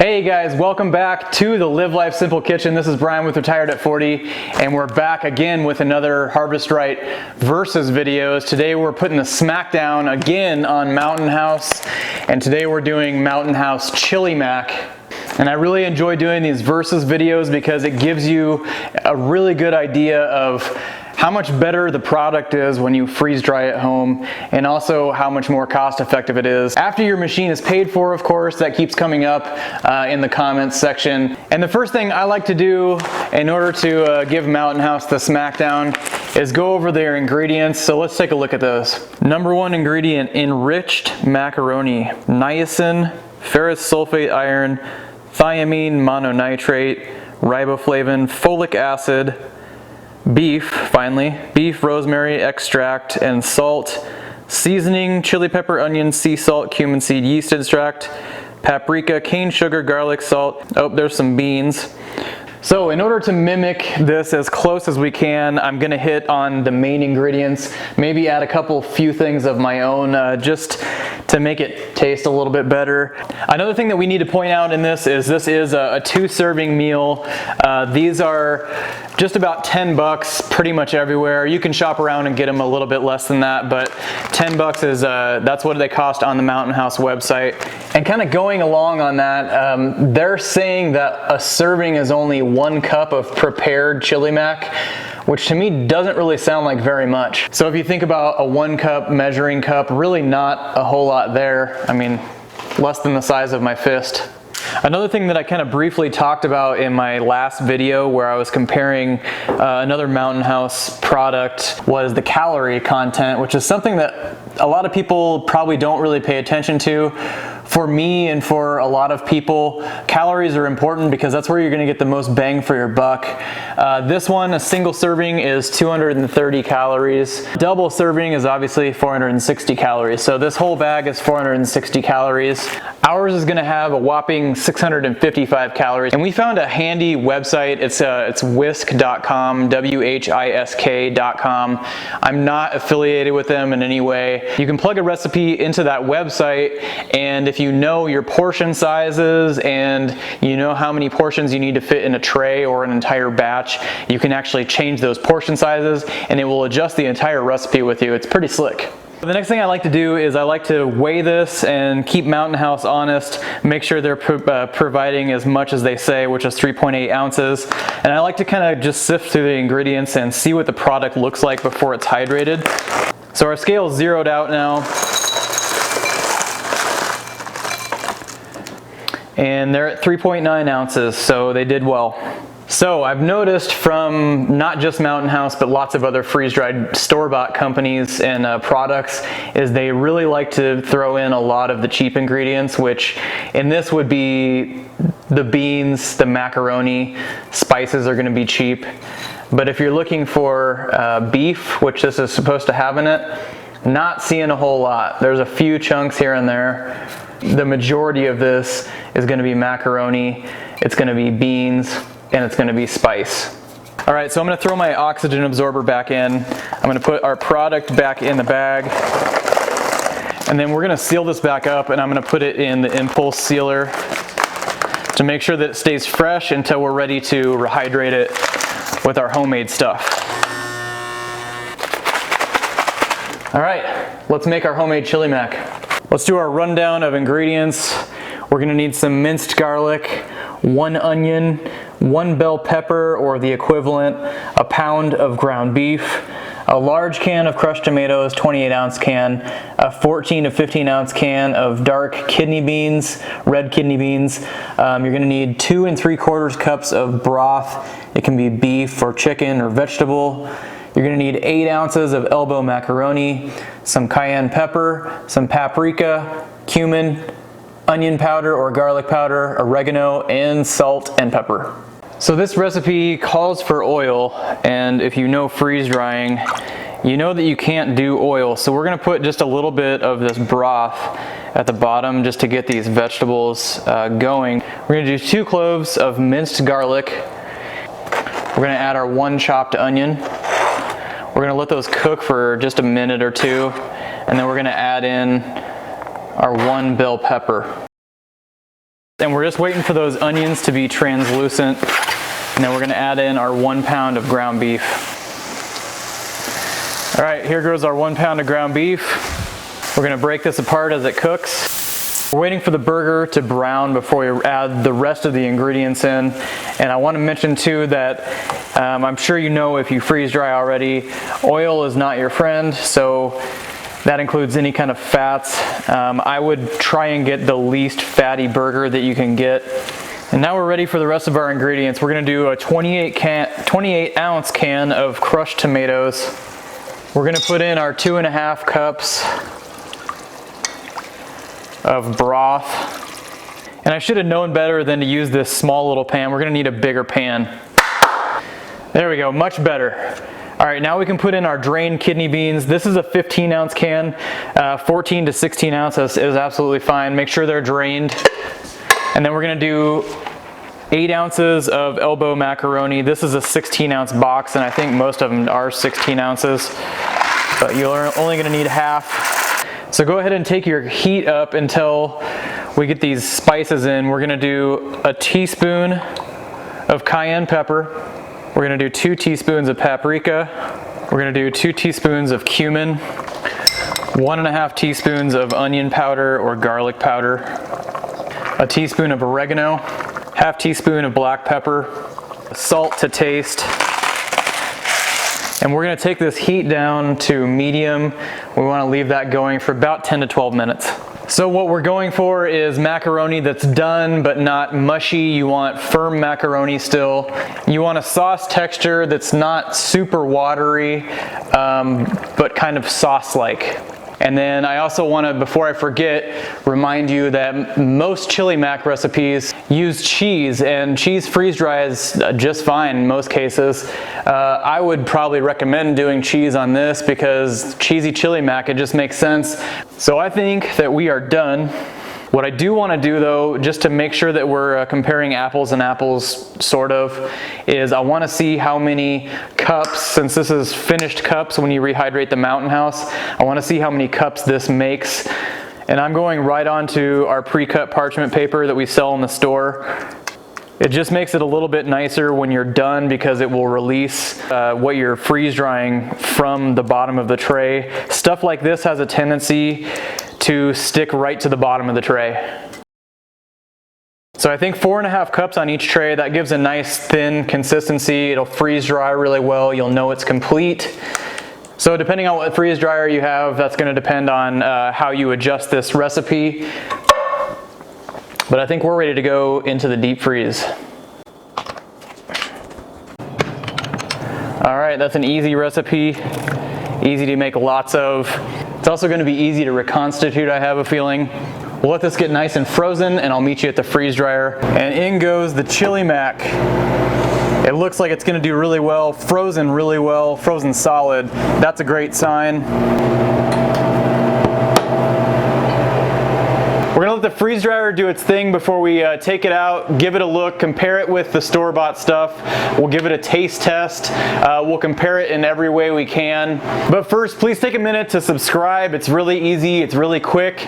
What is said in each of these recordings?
Hey guys, welcome back to the Live Life Simple Kitchen. This is Brian with Retired at 40, and we're back again with another Harvestright versus videos. Today we're putting the smackdown again on Mountain House, and today we're doing Mountain House Chili Mac. And I really enjoy doing these versus videos because it gives you a really good idea of how much better the product is when you freeze dry at home, and also how much more cost effective it is. After your machine is paid for, of course, that keeps coming up in the comments section. And the first thing I like to do in order to give Mountain House the smackdown is go over their ingredients. So let's take a look at those. Number one ingredient, enriched macaroni. Niacin, ferrous sulfate iron, thiamine mononitrate, riboflavin, folic acid, beef, finally, beef, rosemary extract, and salt, seasoning, chili pepper, onion, sea salt, cumin seed, yeast extract, paprika, cane sugar, garlic, salt. Oh, there's some beans. So in order to mimic this as close as we can, I'm gonna hit on the main ingredients, maybe add a few things of my own just to make it taste a little bit better. Another thing that we need to point out in this is a 2-serving meal. These are just about 10 bucks pretty much everywhere. You can shop around and get them a little bit less than that, but 10 bucks is that's what they cost on the Mountain House website. And kind of going along on that, they're saying that a serving is only 1 cup of prepared chili mac, which to me doesn't really sound like very much. So if you think about a 1 cup measuring cup, really not a whole lot there. I mean, less than the size of my fist. Another thing that I kind of briefly talked about in my last video where I was comparing another Mountain House product was the calorie content, which is something that a lot of people probably don't really pay attention to. For me and for a lot of people, calories are important because that's where you're gonna get the most bang for your buck. This one, a single serving is 230 calories. Double serving is obviously 460 calories. So this whole bag is 460 calories. Ours is gonna have a whopping 655 calories. And we found a handy website. It's whisk.com, WHISK.com. I'm not affiliated with them in any way. You can plug a recipe into that website, and if you know your portion sizes and you know how many portions you need to fit in a tray or an entire batch, you can actually change those portion sizes and it will adjust the entire recipe with you. It's pretty slick. The next thing I like to do is I like to weigh this and keep Mountain House honest, make sure they're providing as much as they say, which is 3.8 ounces. And I like to kind of just sift through the ingredients and see what the product looks like before it's hydrated. So our scale is zeroed out now. And they're at 3.9 ounces, so they did well. So I've noticed from not just Mountain House, but lots of other freeze-dried store-bought companies and products, is they really like to throw in a lot of the cheap ingredients, which in this would be the beans, the macaroni, spices are gonna be cheap. But if you're looking for beef, which this is supposed to have in it, not seeing a whole lot. There's a few chunks here and there. The majority of this is going to be macaroni, it's going to be beans, and it's going to be spice. All right, so I'm going to throw my oxygen absorber back in. I'm going to put our product back in the bag. And then we're going to seal this back up, and I'm going to put it in the impulse sealer to make sure that it stays fresh until we're ready to rehydrate it with our homemade stuff. All right, let's make our homemade chili mac. Let's do our rundown of ingredients. We're gonna need some minced garlic, 1 onion, 1 bell pepper or the equivalent, a pound of ground beef, a large can of crushed tomatoes, 28-ounce can, a 14 to 15-ounce can of dark kidney beans, red kidney beans. You're gonna need 2 3/4 cups of broth. It can be beef or chicken or vegetable. You're gonna need 8 ounces of elbow macaroni, some cayenne pepper, some paprika, cumin, onion powder or garlic powder, oregano, and salt and pepper. So this recipe calls for oil, and if you know freeze drying, you know that you can't do oil. So we're gonna put just a little bit of this broth at the bottom just to get these vegetables going. We're gonna do 2 cloves of minced garlic. We're gonna add our 1 chopped onion. We're gonna let those cook for just a minute or 2, and then we're gonna add in our 1 bell pepper. And we're just waiting for those onions to be translucent. And then we're gonna add in our 1 pound of ground beef. All right, here goes our 1 pound of ground beef. We're gonna break this apart as it cooks. We're waiting for the burger to brown before we add the rest of the ingredients in. And I wanna mention too that I'm sure you know if you freeze dry already, oil is not your friend, so that includes any kind of fats. I would try and get the least fatty burger that you can get. And now we're ready for the rest of our ingredients. We're gonna do a 28 ounce can of crushed tomatoes. We're gonna put in our 2.5 cups of broth. And I should have known better than to use this small little pan. We're gonna need a bigger pan. There we go, much better. All right, now we can put in our drained kidney beans. This is a 15 ounce can. 14 to 16 ounces is absolutely fine. Make sure they're drained. And then we're gonna do 8 ounces of elbow macaroni. This is a 16 ounce box, and I think most of them are 16 ounces, but you're only gonna need half. So go ahead and take your heat up until we get these spices in. We're gonna do a teaspoon of cayenne pepper. We're gonna do 2 teaspoons of paprika. We're gonna do 2 teaspoons of cumin, 1.5 teaspoons of onion powder or garlic powder, a teaspoon of oregano, half teaspoon of black pepper, salt to taste. And we're gonna take this heat down to medium. We wanna leave that going for about 10 to 12 minutes. So what we're going for is macaroni that's done but not mushy. You want firm macaroni still. You want a sauce texture that's not super watery, but kind of sauce-like. And then I also want to, before I forget, remind you that most chili mac recipes use cheese, and cheese freeze dries just fine in most cases. I would probably recommend doing cheese on this because cheesy chili mac, it just makes sense. So I think that we are done. What I do want to do though, just to make sure that we're comparing apples and apples sort of, is I want to see how many cups, since this is finished cups when you rehydrate the Mountain House, I want to see how many cups this makes. And I'm going right onto our pre-cut parchment paper that we sell in the store. It just makes it a little bit nicer when you're done because it will release what you're freeze drying from the bottom of the tray. Stuff like this has a tendency to stick right to the bottom of the tray. So I think 4.5 cups on each tray, that gives a nice thin consistency. It'll freeze dry really well. You'll know it's complete. So depending on what freeze dryer you have, that's gonna depend on how you adjust this recipe. But I think we're ready to go into the deep freeze. All right, that's an easy recipe, easy to make lots of. It's also gonna be easy to reconstitute, I have a feeling. We'll let this get nice and frozen and I'll meet you at the freeze dryer. And in goes the chili mac. It looks like it's gonna do really well, frozen solid. That's a great sign. We're gonna let the freeze dryer do its thing before we take it out, give it a look, compare it with the store-bought stuff. We'll give it a taste test. We'll compare it in every way we can. But first, please take a minute to subscribe. It's really easy, it's really quick.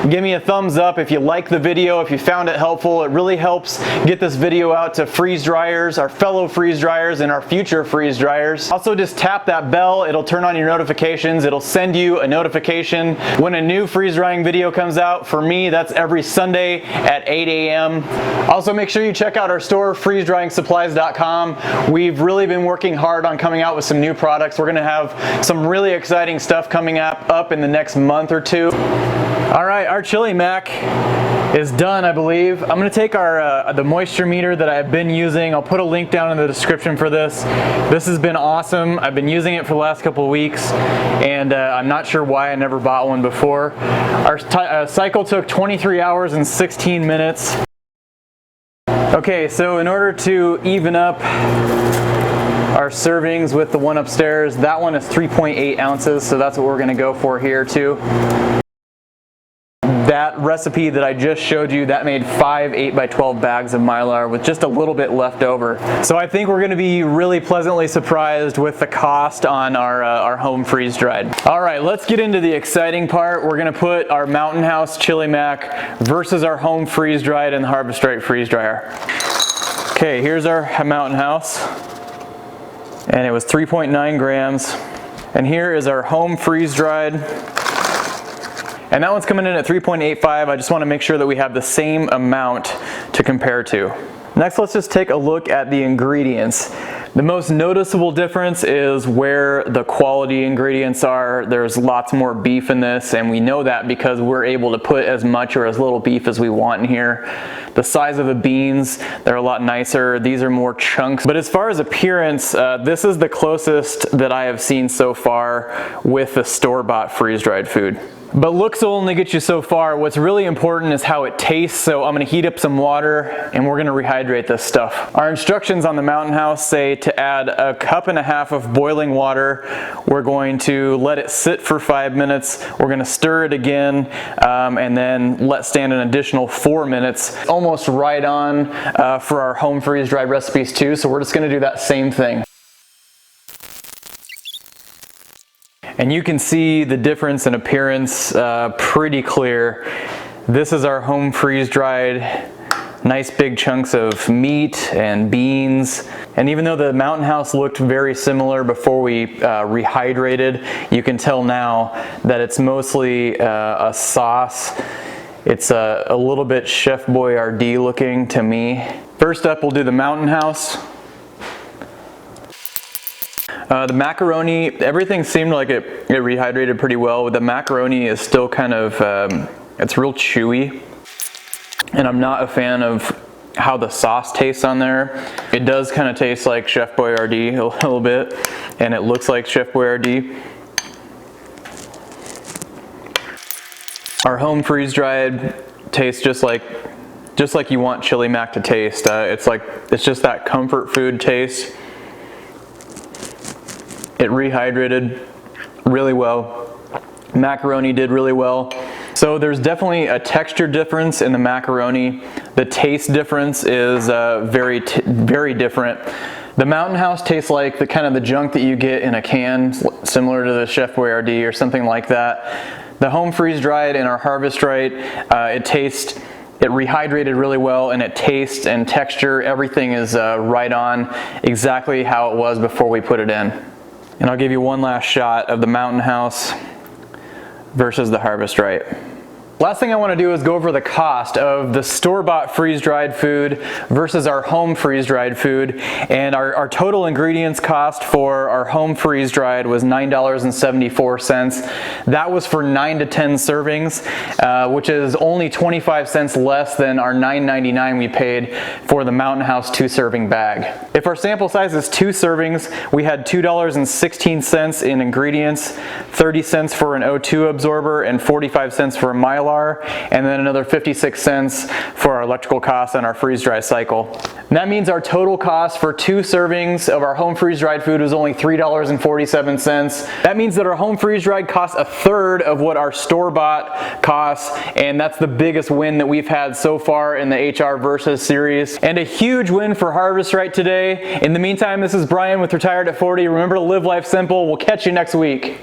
Give me a thumbs up if you like the video, if you found it helpful. It really helps get this video out to freeze dryers, our fellow freeze dryers, and our future freeze dryers. Also, just tap that bell. It'll turn on your notifications. It'll send you a notification when a new freeze drying video comes out. For me, that's every Sunday at 8 a.m. Also, make sure you check out our store, freezedryingsupplies.com. We've really been working hard on coming out with some new products. We're gonna have some really exciting stuff coming up in the next month or two. All right, our chili mac is done, I believe. I'm gonna take our the moisture meter that I've been using. I'll put a link down in the description for this. This has been awesome. I've been using it for the last couple of weeks, and I'm not sure why I never bought one before. Our cycle took 23 hours and 16 minutes. Okay, so in order to even up our servings with the one upstairs, that one is 3.8 ounces, so that's what we're gonna go for here too. That recipe that I just showed you, that made 5 8x12 bags of Mylar with just a little bit left over. So I think we're going to be really pleasantly surprised with the cost on our home freeze dried. All right, let's get into the exciting part. We're going to put our Mountain House Chili Mac versus our home freeze dried in the Harvestright freeze dryer. Okay, here's our Mountain House, and it was 3.9 grams. And here is our home freeze dried. And that one's coming in at 3.85. I just want to make sure that we have the same amount to compare to. Next, let's just take a look at the ingredients. The most noticeable difference is where the quality ingredients are. There's lots more beef in this, and we know that because we're able to put as much or as little beef as we want in here. The size of the beans, they're a lot nicer. These are more chunks. But as far as appearance, this is the closest that I have seen so far with the store-bought freeze-dried food. But looks will only get you so far. What's really important is how it tastes. So I'm gonna heat up some water and we're gonna rehydrate this stuff. Our instructions on the Mountain House say to add 1.5 cups of boiling water. We're going to let it sit for 5 minutes. We're gonna stir it again and then let stand an additional 4 minutes. Almost right on for our home freeze-dried recipes too. So we're just gonna do that same thing. And you can see the difference in appearance pretty clear. This is our home freeze-dried, nice big chunks of meat and beans. And even though the Mountain House looked very similar before we rehydrated, you can tell now that it's mostly a sauce. It's a little bit Chef Boyardee looking to me. First up, we'll do the Mountain House. The macaroni, everything seemed like it rehydrated pretty well. The macaroni is still kind of, it's real chewy. And I'm not a fan of how the sauce tastes on there. It does kind of taste like Chef Boyardee a little bit, and it looks like Chef Boyardee. Our home freeze-dried tastes just like you want chili mac to taste. It's just that comfort food taste. It rehydrated really well. Macaroni did really well. So there's definitely a texture difference in the macaroni. The taste difference is very different. The Mountain House tastes like the kind of the junk that you get in a can, similar to the Chef Boyardee or something like that. The home freeze-dried and our Harvestright, it rehydrated really well, and it tastes and texture, everything is right on exactly how it was before we put it in. And I'll give you one last shot of the Mountain House versus the Harvestright. Last thing I want to do is go over the cost of the store-bought freeze-dried food versus our home freeze-dried food. And our total ingredients cost for our home freeze-dried was $9.74. That was for 9 to 10 servings, which is only 25 cents less than our $9.99 we paid for the Mountain House 2-serving bag. If our sample size is 2 servings, we had $2.16 in ingredients, 30 cents for an O2 absorber, and 45 cents for a Mylar, and then another 56 cents for our electrical costs and our freeze-dry cycle. And that means our total cost for 2 servings of our home freeze-dried food was only $3.47. That means that our home freeze-dried costs 1/3 of what our store-bought costs, and that's the biggest win that we've had so far in the HR Versus series. And a huge win for Harvestright today. In the meantime, this is Brian with Retired at 40. Remember to live life simple. We'll catch you next week.